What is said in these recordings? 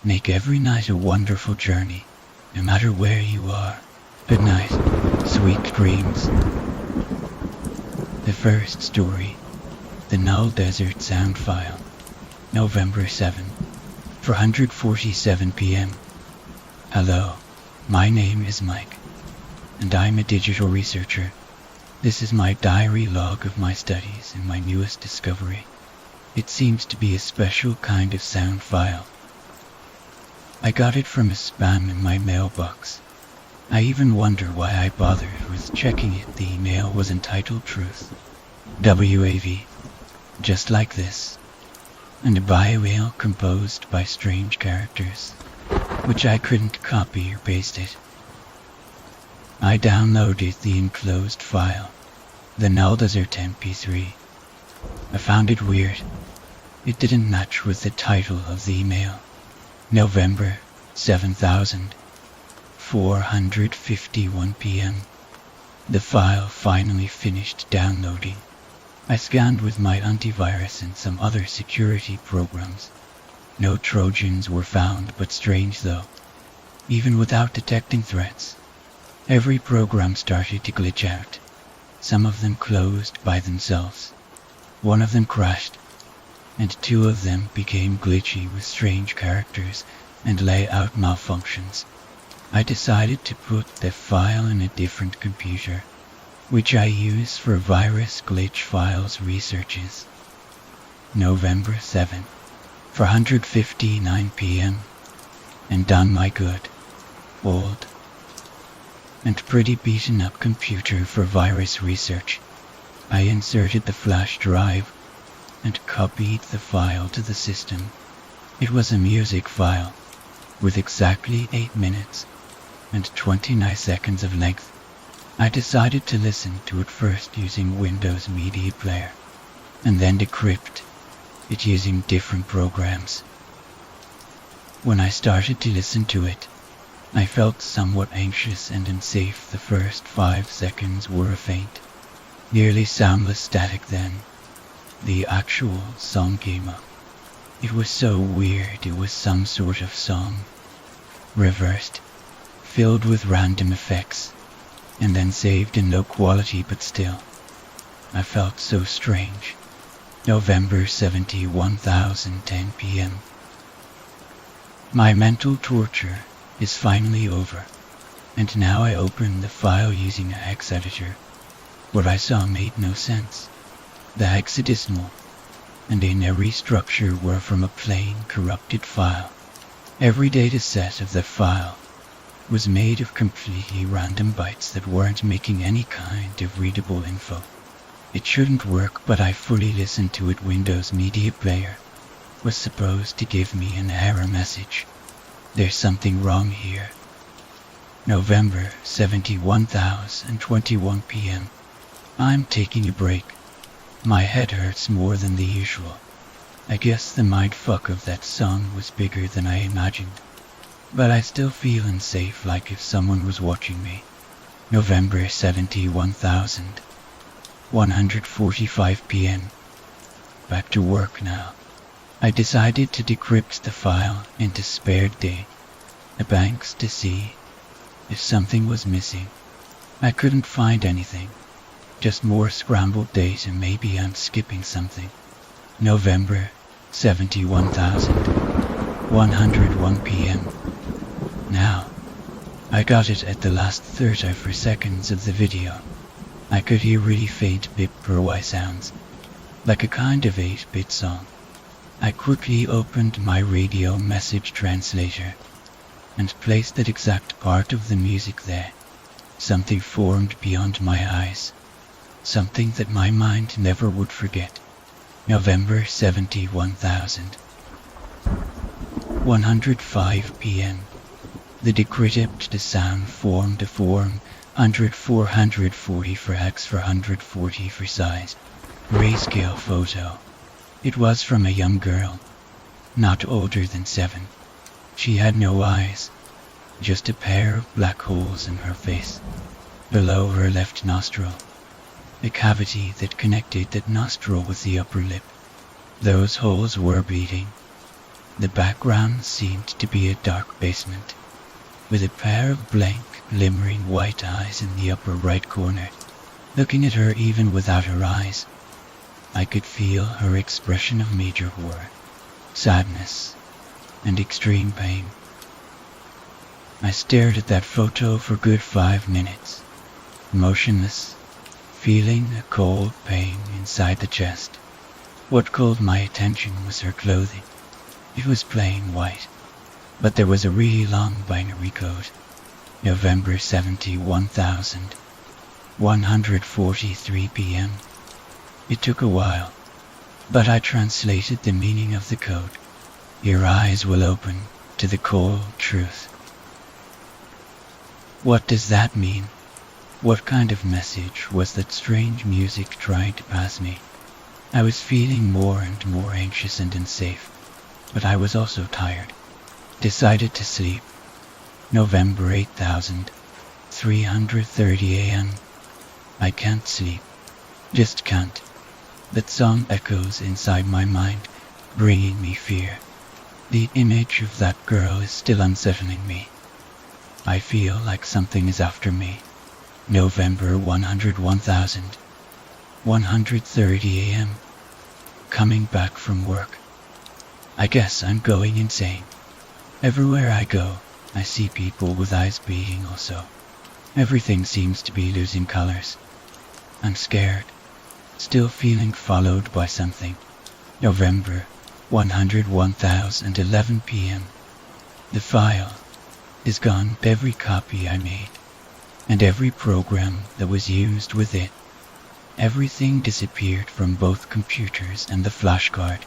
Make every night a wonderful journey, no matter where you are. Good night, sweet dreams. The first story, The Null Desert Soundfile, November 7, 4:47 p.m. Hello, my name is Mike, and I'm a digital researcher. This is my diary log of my studies and my newest discovery. It seems to be a special kind of sound file. I got it from a spam in my mailbox. I even wonder why I bothered with checking it. The email was entitled Truth. WAV. Just like this. And a bio composed by strange characters, which I couldn't copy or paste it. I downloaded the enclosed file, the Null Desert MP3. I found it weird. It didn't match with the title of the email. November 7,451 p.m. The file finally finished downloading. I scanned with my antivirus and some other security programs. No Trojans were found, but strange though. Even without detecting threats, every program started to glitch out. Some of them closed by themselves. One of them crashed, and two of them became glitchy with strange characters and layout malfunctions. I decided to put the file in a different computer, which I use for virus glitch files researches. November 7, 4:59 p.m. And on my good, old, and pretty beaten up computer for virus research, I inserted the flash drive and copied the file to the system. It was a music file with exactly 8 minutes and 29 seconds of length. I decided to listen to it first using Windows Media Player, and then decrypt it using different programs. When I started to listen to it, I felt somewhat anxious and unsafe. The first 5 seconds were a faint, nearly soundless static. Then the actual song came up. It was so weird. It was some sort of song, reversed, filled with random effects, and then saved in low quality, but still, I felt so strange. November 71,010 p.m. My mental torture is finally over, and now I open the file using a hex editor. What I saw made no sense. The hexadecimal and in-array structure were from a plain, corrupted file. Every data set of the file was made of completely random bytes that weren't making any kind of readable info. It shouldn't work, but I fully listened to it. Windows Media Player was supposed to give me an error message. There's something wrong here. November 71,021 p.m. I'm taking a break. My head hurts more than the usual. I guess the mindfuck of that song was bigger than I imagined. But I still feel unsafe, like if someone was watching me. November 71,145 p.m. Back to work now. I decided to decrypt the file into spared day, a banks to see if something was missing. I couldn't find anything, just more scrambled data. Maybe I'm skipping something. November 71,101 p.m. Now, I got it at the last 34 seconds of the video. I could hear really faint bip per Y sounds, like a kind of 8-bit song. I quickly opened my radio message translator and placed that exact part of the music there. Something formed beyond my eyes, something that my mind never would forget. November 71,105 p.m. The decrypted sound formed a form 440 for X for 140 for size, grayscale photo. It was from a young girl, not older than 7. She had no eyes, just a pair of black holes in her face, below her left nostril, a cavity that connected that nostril with the upper lip. Those holes were bleeding. The background seemed to be a dark basement, with a pair of blank, glimmering white eyes in the upper right corner. Looking at her even without her eyes, I could feel her expression of major horror, sadness, and extreme pain. I stared at that photo for a good 5 minutes, motionless, feeling a cold pain inside the chest. What called my attention was her clothing. It was plain white, but there was a really long binary code. November 71,143 p.m. It took a while, but I translated the meaning of the code. Your eyes will open to the cold truth. What does that mean? What kind of message was that strange music trying to pass me? I was feeling more and more anxious and unsafe, but I was also tired. Decided to sleep. November 8,330 a.m. I can't sleep. Just can't. That song echoes inside my mind, bringing me fear. The image of that girl is still unsettling me. I feel like something is after me. November 101,130 a.m. Coming back from work. I guess I'm going insane. Everywhere I go, I see people with eyes bleeding also. Everything seems to be losing colors. I'm scared, still feeling followed by something. November 101,011 p.m. The file is gone, every copy I made, and every program that was used with it. Everything disappeared from both computers and the flash card.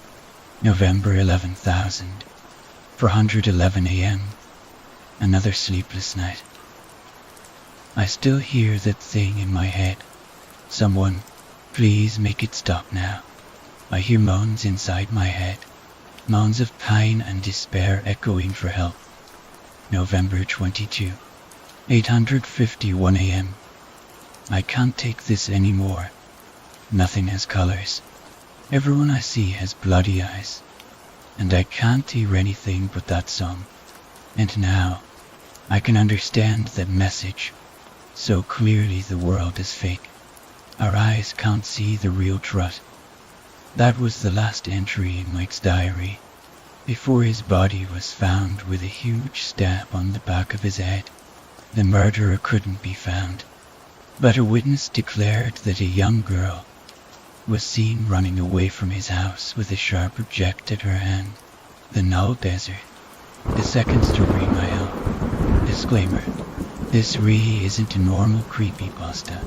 November 11,411 a.m. Another sleepless night. I still hear that thing in my head. Someone, please make it stop now. I hear moans inside my head. Moans of pain and despair echoing for help. November 22, 851 a.m. I can't take this anymore. Nothing has colors. Everyone I see has bloody eyes. And I can't hear anything but that song. And now, I can understand that message. So clearly the world is fake. Our eyes can't see the real truth. That was the last entry in Mike's diary, before his body was found with a huge stab on the back of his head. The murderer couldn't be found, but a witness declared that a young girl was seen running away from his house with a sharp object at her hand. The Null Desert. The second story in my own. Disclaimer: this really isn't a normal creepypasta.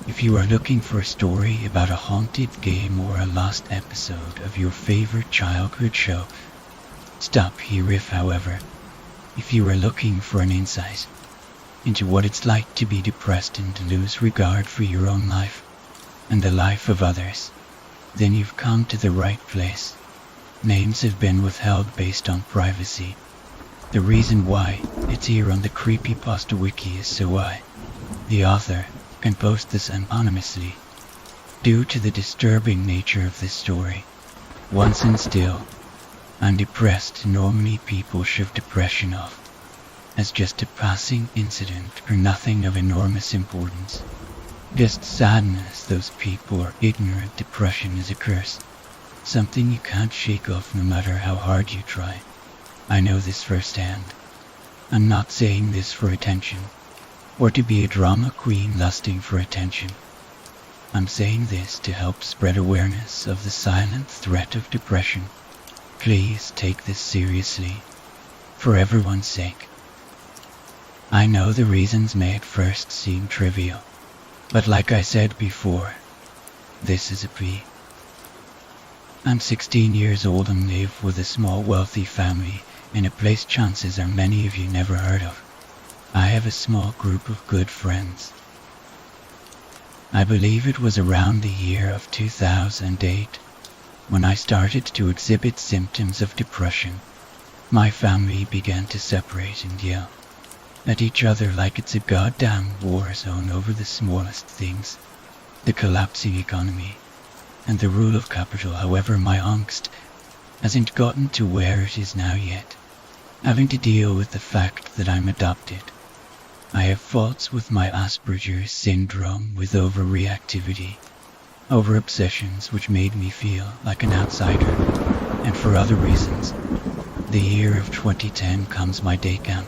If you are looking for a story about a haunted game or a lost episode of your favorite childhood show, stop here. However, if you are looking for an insight into what it's like to be depressed and to lose regard for your own life and the life of others, then you've come to the right place. Names have been withheld based on privacy. The reason why it's here on the Creepypasta Wiki is so I, the author, can post this anonymously. Due to the disturbing nature of this story, once and still, I'm depressed. Normally people shove depression off as just a passing incident or nothing of enormous importance. Just sadness. Those people are ignorant. Depression is a curse, something you can't shake off no matter how hard you try. I know this firsthand. I'm not saying this for attention, or to be a drama queen lusting for attention. I'm saying this to help spread awareness of the silent threat of depression. Please take this seriously, for everyone's sake. I know the reasons may at first seem trivial, but like I said before, this is a plea. I'm 16 years old and live with a small wealthy family in a place chances are many of you never heard of. I have a small group of good friends. I believe it was around the year of 2008 when I started to exhibit symptoms of depression. My family began to separate and yell at each other like it's a goddamn war zone over the smallest things. The collapsing economy and the rule of capital. However, my angst hasn't gotten to where it is now yet, having to deal with the fact that I'm adopted. I have faults with my Asperger's syndrome, with overreactivity, over-obsessions which made me feel like an outsider, and for other reasons. The year of 2010 comes my day camp,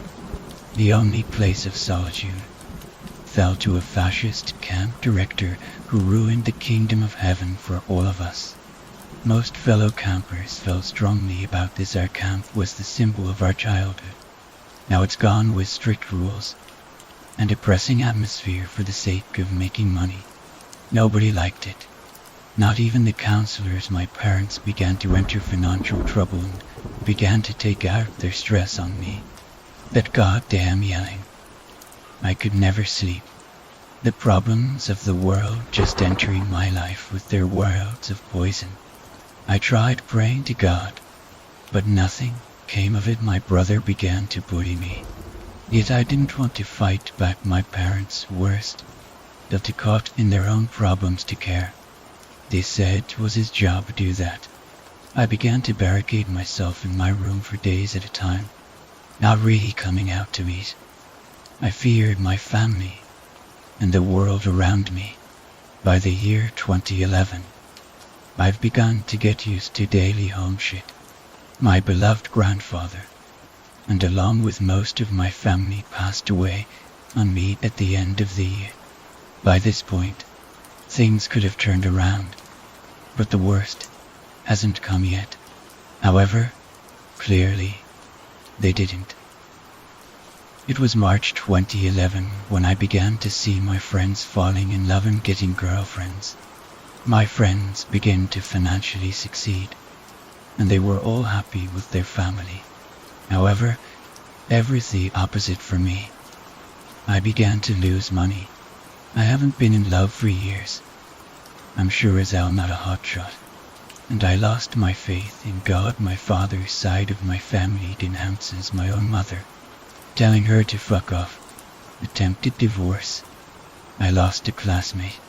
the only place of solitude, fell to a fascist camp director who ruined the kingdom of heaven for all of us. Most fellow campers felt strongly about this. Our camp was the symbol of our childhood. Now it's gone with strict rules and a pressing atmosphere for the sake of making money. Nobody liked it. Not even the counselors. My parents began to enter financial trouble and began to take out their stress on me. That goddamn yelling. I could never sleep. The problems of the world just entering my life with their worlds of poison. I tried praying to God, but nothing came of it. My brother began to bully me. Yet I didn't want to fight back. My parents' worst. Felt caught in their own problems to care. They said it was his job to do that. I began to barricade myself in my room for days at a time, not really coming out to eat. I feared my family and the world around me. By the year 2011, I've begun to get used to daily home shit. My beloved grandfather, and along with most of my family, passed away on me at the end of the year. By this point, things could have turned around, but the worst hasn't come yet. However, clearly, they didn't. It was March 2011 when I began to see my friends falling in love and getting girlfriends. My friends began to financially succeed, and they were all happy with their family. However, everything the opposite for me. I began to lose money. I haven't been in love for years. I'm sure as hell not a hotshot. And I lost my faith in God. My father's side of my family denounces my own mother, telling her to fuck off. Attempted divorce. I lost a classmate.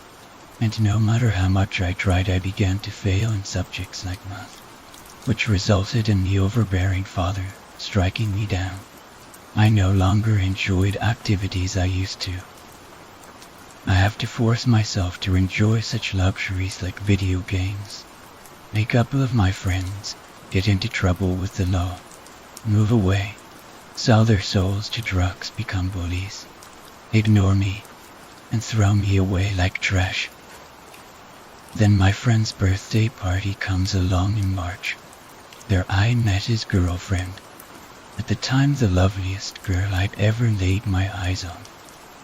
And no matter how much I tried, I began to fail in subjects like math, which resulted in the overbearing father striking me down. I no longer enjoyed activities I used to. I have to force myself to enjoy such luxuries like video games. A couple of my friends get into trouble with the law, move away, sell their souls to drugs, become bullies, ignore me, and throw me away like trash. Then my friend's birthday party comes along in March. There I met his girlfriend. At the time, the loveliest girl I'd ever laid my eyes on.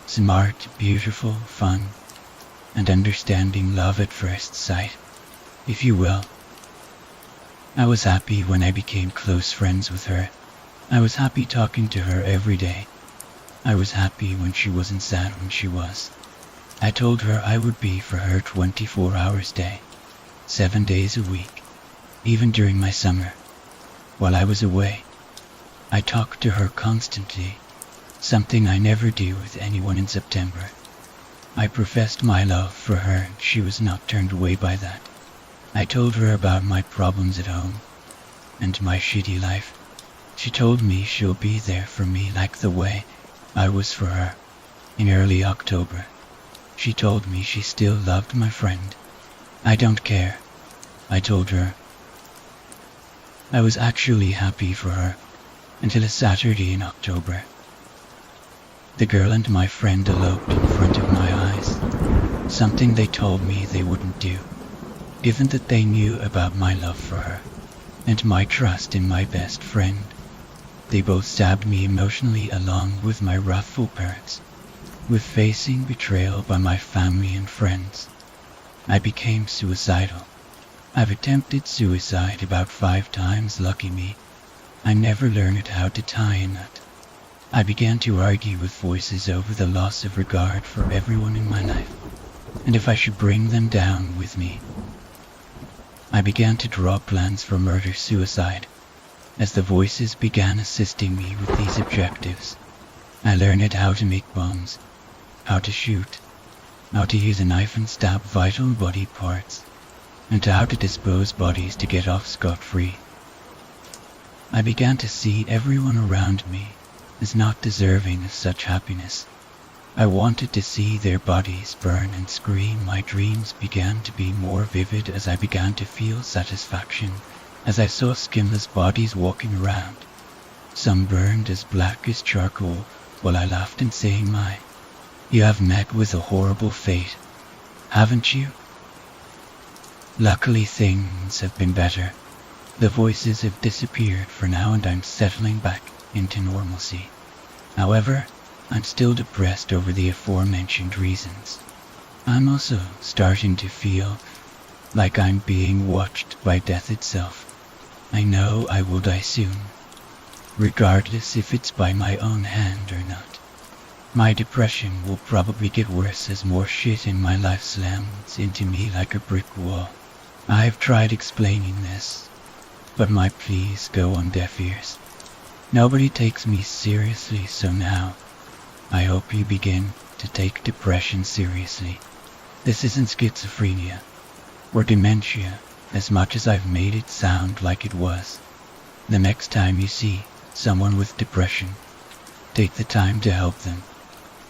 Smart, beautiful, fun, and understanding. Love at first sight, if you will. I was happy when I became close friends with her. I was happy talking to her every day. I was happy when she wasn't sad when she was. I told her I would be for her 24 hours a day, 7 days a week, even during my summer. While I was away, I talked to her constantly, something I never do with anyone in September. I professed my love for her and she was not turned away by that. I told her about my problems at home and my shitty life. She told me she'll be there for me like the way I was for her. In early October, she told me she still loved my friend. I don't care, I told her. I was actually happy for her until a Saturday in October. The girl and my friend eloped in front of my eyes, something they told me they wouldn't do, given that they knew about my love for her and my trust in my best friend. They both stabbed me emotionally along with my wrathful parents. With facing betrayal by my family and friends, I became suicidal. I've attempted suicide about 5 times. Lucky me, I never learned how to tie a knot. I began to argue with voices over the loss of regard for everyone in my life, and if I should bring them down with me. I began to draw plans for murder-suicide. As the voices began assisting me with these objectives, I learned how to make bombs, how to shoot, how to use a knife and stab vital body parts, and how to dispose bodies to get off scot-free. I began to see everyone around me as not deserving of such happiness. I wanted to see their bodies burn and scream. My dreams began to be more vivid as I began to feel satisfaction as I saw skinless bodies walking around, some burned as black as charcoal, while I laughed and saying, you have met with a horrible fate, haven't you? Luckily things have been better. The voices have disappeared for now and I'm settling back into normalcy. However, I'm still depressed over the aforementioned reasons. I'm also starting to feel like I'm being watched by death itself. I know I will die soon, regardless if it's by my own hand or not. My depression will probably get worse as more shit in my life slams into me like a brick wall. I've tried explaining this, but my pleas go on deaf ears. Nobody takes me seriously, so now I hope you begin to take depression seriously. This isn't schizophrenia or dementia as much as I've made it sound like it was. The next time you see someone with depression, take the time to help them,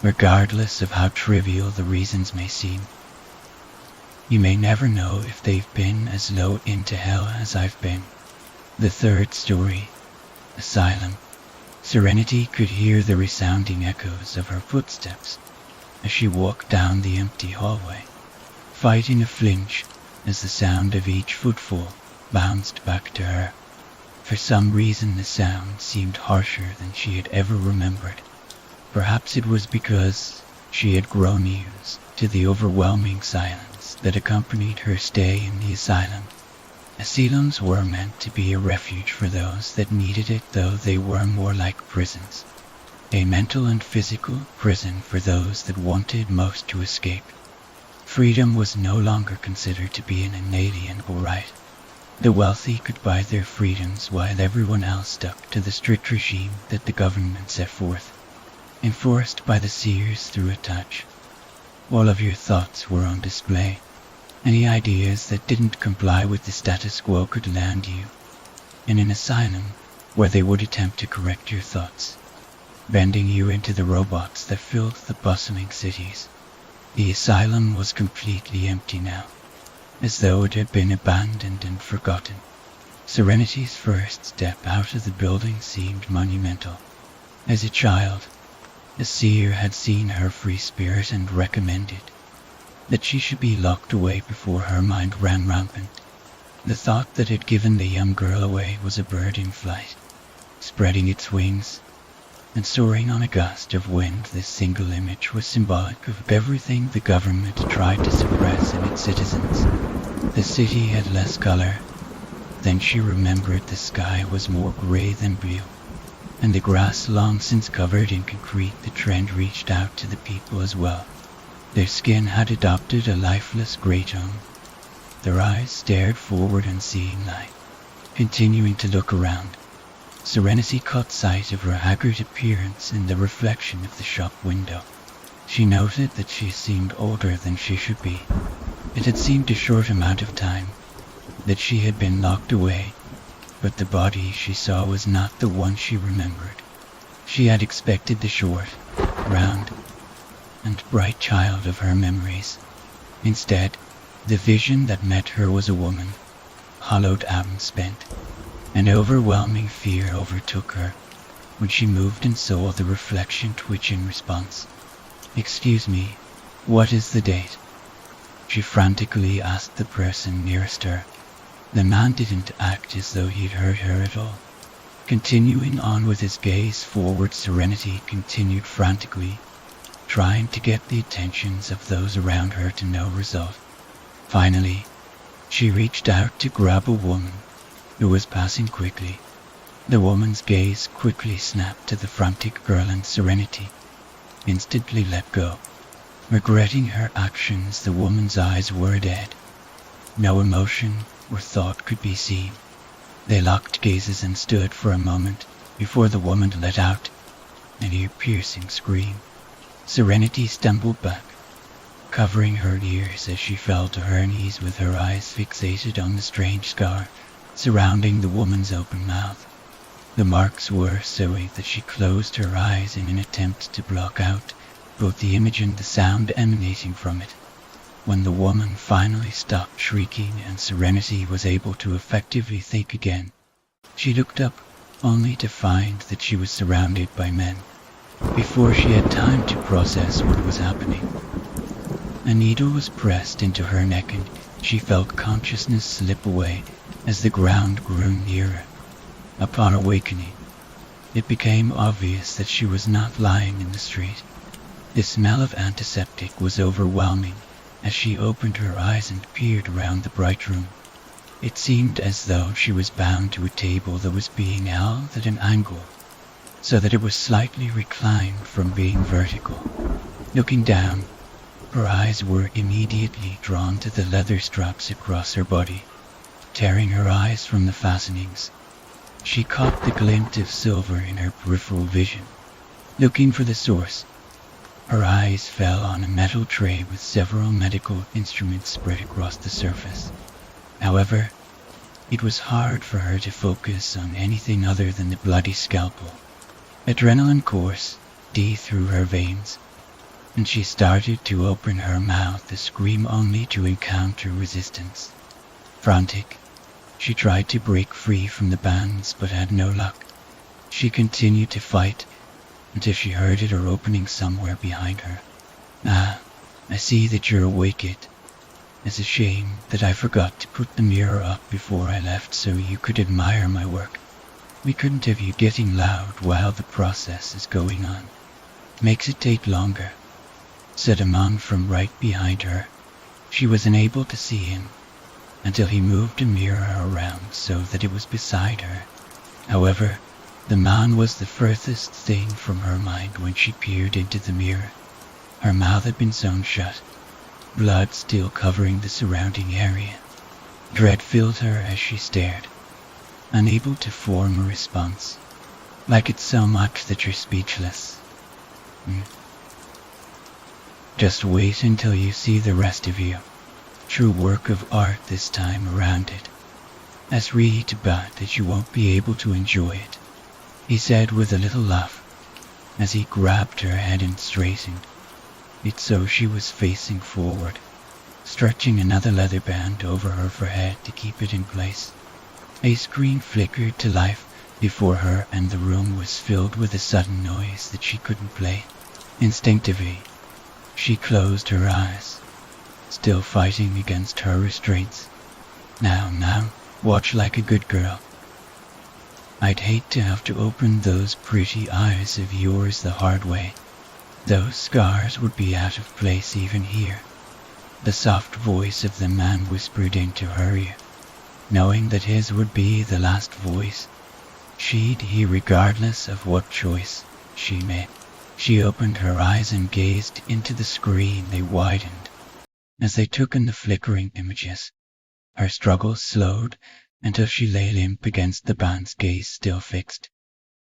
regardless of how trivial the reasons may seem. You may never know if they've been as low into hell as I've been. The third story, Asylum. Serenity could hear the resounding echoes of her footsteps as she walked down the empty hallway, fighting a flinch as the sound of each footfall bounced back to her. For some reason the sound seemed harsher than she had ever remembered. Perhaps it was because she had grown used to the overwhelming silence that accompanied her stay in the asylum. Asylums were meant to be a refuge for those that needed it, though they were more like prisons. A mental and physical prison for those that wanted most to escape. Freedom was no longer considered to be an inalienable right. The wealthy could buy their freedoms while everyone else stuck to the strict regime that the government set forth, enforced by the seers through a touch. All of your thoughts were on display. Any ideas that didn't comply with the status quo could land you in an asylum where they would attempt to correct your thoughts, bending you into the robots that filled the bustling cities. The asylum was completely empty now, as though it had been abandoned and forgotten. Serenity's first step out of the building seemed monumental. As a child, a seer had seen her free spirit and recommended that she should be locked away before her mind ran rampant. The thought that had given the young girl away was a bird in flight, spreading its wings and soaring on a gust of wind. This single image was symbolic of everything the government tried to suppress in its citizens. The city had less color. Then she remembered the sky was more gray than blue, and the grass long since covered in concrete. The trend reached out to the people as well. Their skin had adopted a lifeless gray tone. Their eyes stared forward unseeing light. Continuing to look around, Serenity caught sight of her haggard appearance in the reflection of the shop window. She noted that she seemed older than she should be. It had seemed a short amount of time that she had been locked away, but the body she saw was not the one she remembered. She had expected the short, round, and bright child of her memories. Instead, the vision that met her was a woman, hollowed out and spent. An overwhelming fear overtook her when she moved and saw the reflection twitch in response. "Excuse me, what is the date?" she frantically asked the person nearest her. The man didn't act as though he'd heard her at all. Continuing on with his gaze forward, Serenity continued frantically, trying to get the attentions of those around her to no result. Finally, she reached out to grab a woman who was passing quickly. The woman's gaze quickly snapped to the frantic girl, and Serenity instantly let go. Regretting her actions, the woman's eyes were dead. No emotion or thought could be seen. They locked gazes and stood for a moment before the woman let out an ear-piercing scream. Serenity stumbled back, covering her ears as she fell to her knees with her eyes fixated on the strange scar surrounding the woman's open mouth. The marks were so that she closed her eyes in an attempt to block out both the image and the sound emanating from it. When the woman finally stopped shrieking and Serenity was able to effectively think again, she looked up only to find that she was surrounded by men. Before she had time to process what was happening, a needle was pressed into her neck and she felt consciousness slip away as the ground grew nearer. Upon awakening, it became obvious that she was not lying in the street. The smell of antiseptic was overwhelming as she opened her eyes and peered around the bright room. It seemed as though she was bound to a table that was being held at an angle, so that it was slightly reclined from being vertical. Looking down, her eyes were immediately drawn to the leather straps across her body. Tearing her eyes from the fastenings, she caught the glint of silver in her peripheral vision. Looking for the source, her eyes fell on a metal tray with several medical instruments spread across the surface. However, it was hard for her to focus on anything other than the bloody scalpel. Adrenaline coursed deep through her veins, and she started to open her mouth to scream only to encounter resistance. Frantic, she tried to break free from the bands but had no luck. She continued to fight until she heard a door opening somewhere behind her. "Ah, I see that you're awake yet. It's a shame that I forgot to put the mirror up before I left so you could admire my work. We couldn't have you getting loud while the process is going on. Makes it take longer," said a man from right behind her. She was unable to see him until he moved a mirror around so that it was beside her. However, the man was the furthest thing from her mind when she peered into the mirror. Her mouth had been sewn shut, blood still covering the surrounding area. Dread filled her as she stared, unable to form a response. Like it's so much that you're speechless. Just wait until you see the rest of you. True work of art this time around it. As really too bad that you won't be able to enjoy it," he said with a little laugh as he grabbed her head and straightened it so she was facing forward, stretching another leather band over her forehead to keep it in place. A screen flickered to life before her and the room was filled with a sudden noise that she couldn't play. Instinctively, she closed her eyes, still fighting against her restraints. Now, watch like a good girl. I'd hate to have to open those pretty eyes of yours the hard way. Those scars would be out of place even here." The soft voice of the man whispered into her ear, knowing that his would be the last voice she'd hear regardless of what choice she made. She opened her eyes and gazed into the screen. They widened as they took in the flickering images. Her struggles slowed until she lay limp against the band's gaze still fixed.